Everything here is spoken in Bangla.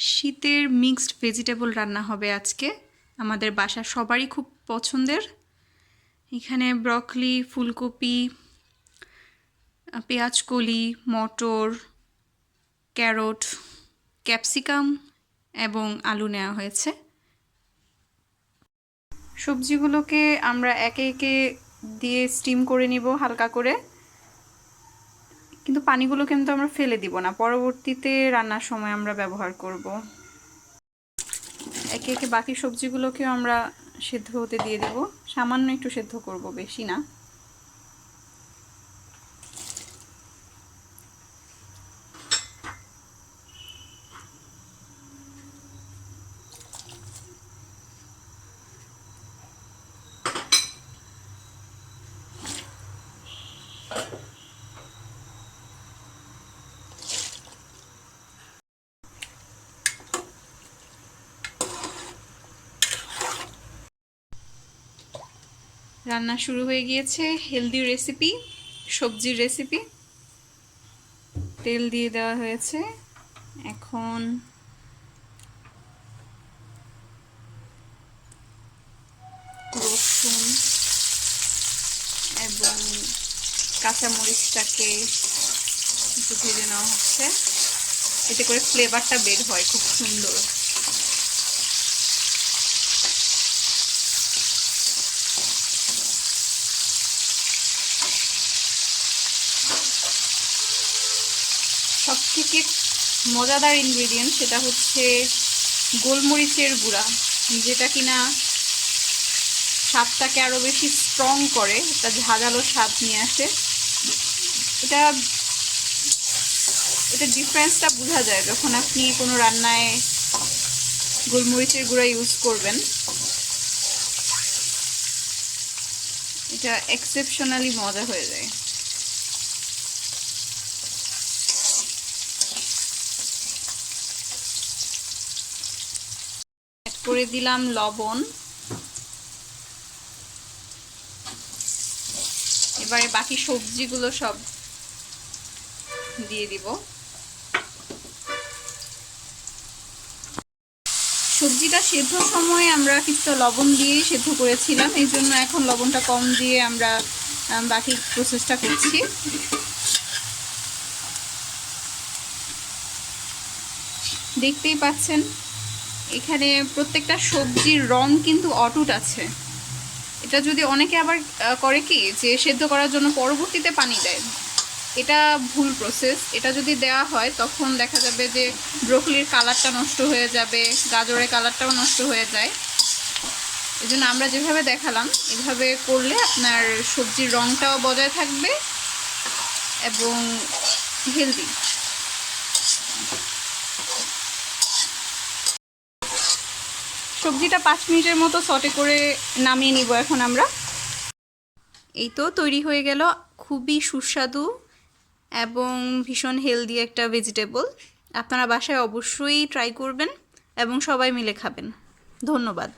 শীতের মিক্সড ভেজিটেবল রান্না হবে আজকে, আমাদের বাসার সবারই খুব পছন্দের। এখানে ব্রকলি, ফুলকপি, পেঁয়াজকলি, মটর, ক্যারট, ক্যাপসিকাম এবং আলু নেওয়া হয়েছে। সবজিগুলোকে আমরা একে একে দিয়ে স্টিম করে নিব হালকা করে, কিন্তু পানিগুলো কিন্তু আমরা ফেলে দিব না, পরবর্তীতে রান্নার সময় আমরা ব্যবহার করব। একে একে বাকি সবজিগুলোকেও আমরা সেদ্ধ হতে দিয়ে দেব, সামান্য একটু সেদ্ধ করব, বেশি না। রান্না শুরু হয়ে গিয়েছে, হেলদি রেসিপি, সবজির রেসিপি। তেল দিয়ে দেওয়া হয়েছে। এখন রসুন এবং কাঁচামরিচটাকে একটু ভেজে নেওয়া হচ্ছে, এতে করে ফ্লেভারটা বের হয় খুব সুন্দর। সবথেকে মজাদার ইনগ্রেডিয়েন্ট সেটা হচ্ছে গোলমরিচের গুঁড়া, যেটা কিনা স্বাদটাকে আরও বেশি স্ট্রং করে, একটা ঝাঁঝালো স্বাদ নিয়ে আসে। এটা ডিফারেন্সটা বোঝা যায় যখন আপনি কোনো রান্নায় গোলমরিচের গুঁড়া ইউজ করবেন। এটা এক্সেপশনালি মজা হয়ে যায়। অ্যাড করে দিলাম লবণ। এবারে বাকি সবজিগুলো সব দিয়ে দিব। সবজিটা সেদ্ধর সময় আমরা কিছুটা লবণ দিয়েই সেদ্ধ করেছিলাম, এই জন্য এখন লবণটা কম দিয়ে আমরা বাকি প্রসেসটা করছি। দেখতেই পাচ্ছেন এখানে প্রত্যেকটা সবজির রং কিন্তু অটুট আছে। এটা যদি অনেকে আবার করে কি যে সেদ্ধ করার জন্য পরবর্তীতে পানি দেয়, এটা ভুল প্রসেস। এটা যদি দেওয়া হয় তখন দেখা যাবে যে ব্রোকলির কালারটা নষ্ট হয়ে যাবে, গাজরের কালারটাও নষ্ট হয়ে যায়। এই জন্য আমরা যেভাবে দেখালাম এভাবে করলে আপনার সবজির রঙটাও বজায় থাকবে এবং হেলদি। সবজিটা 5 মিনিটের মতো সটে করে নামিয়ে নিব এখন আমরা। এই তো তৈরি হয়ে গেল খুবই সুস্বাদু এবং ভীষণ হেলদি একটা ভেজিটেবল। আপনারা বাসায় অবশ্যই ট্রাই করবেন এবং সবাই মিলে খাবেন। ধন্যবাদ।